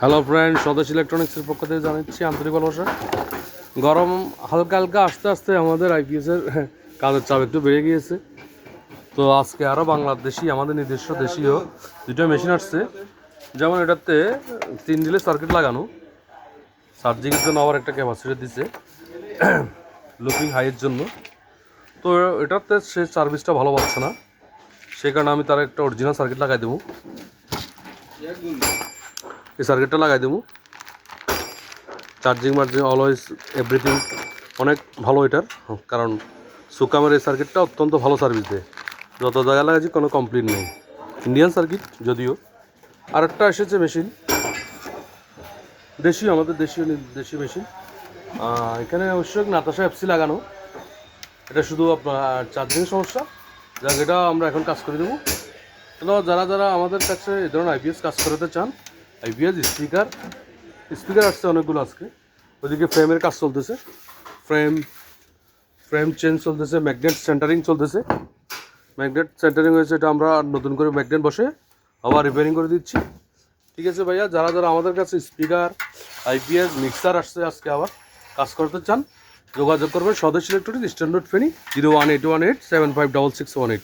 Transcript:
Hello friend, স্বদেশ ইলেকট্রনিক্সের পক্ষ থেকে জানাচ্ছি আন্তরিক ভালোবাসা। গরম হালকা হালকা আস্তে আস্তে আমাদের আইপিএসের কাজের চাপ একটু বেড়ে গিয়েছে। তো আজকে আরও বাংলাদেশি আমাদের নিজস্ব দেশীয় দুটো মেশিন আসছে। যেমন এটাতে 3 রিলে সার্কিট লাগানো, চার্জিংয়ের জন্য আবার একটা ক্যাপাসিটি দিচ্ছে লুকিং হাইয়ের জন্য। তো এটাতে সে সার্ভিসটা ভালো পাচ্ছে না, সেই কারণে আমি তার একটা অরিজিনাল সার্কিট লাগাই দেবো। এই সার্কিটটা লাগাই দেবো। চার্জিং মার্জিং অলওয়েজ এভরিথিং অনেক ভালো এটার, কারণ সুকামের এই সার্কিটটা অত্যন্ত ভালো সার্ভিস দেয়। যত জায়গায় লাগাচ্ছি কোনো কমপ্লেন নেই। ইন্ডিয়ান সার্কিট যদিও। আর একটা এসেছে মেশিন, দেশীয়, আমাদের দেশীয় মেশিন। এখানে অবশ্যই নাতাশা এফসি লাগানো। এটা শুধু আপনার চার্জিং সমস্যা, যাক এটা আমরা এখন কাজ করে দেবো। তো যারা যারা আমাদের কাছে এই ধরনের আইপিএস কাজ করাতে চান, আইপিএস স্পিকার আসছে অনেকগুলো আজকে। ওইদিকে ফ্রেমের কাজ চলতেছে, ফ্রেম চেঞ্জ চলতেছে, ম্যাগনেট সেন্টারিং চলতেছে। ম্যাগনেট সেন্টারিং হয়েছে, এটা আমরা নতুন করে ম্যাগনেট বসে আবার রিপেয়ারিং করে দিচ্ছি। ঠিক আছে ভাইয়া, যারা যারা আমাদের কাছে স্পিকার, আইপিএস, মিক্সার আসছে আজকে আবার কাজ করতে চান, যোগাযোগ করবেন স্বদেশ ইলেকট্রনিক্স, স্ট্যান্ডার্ড ফেনী, 01818 756618।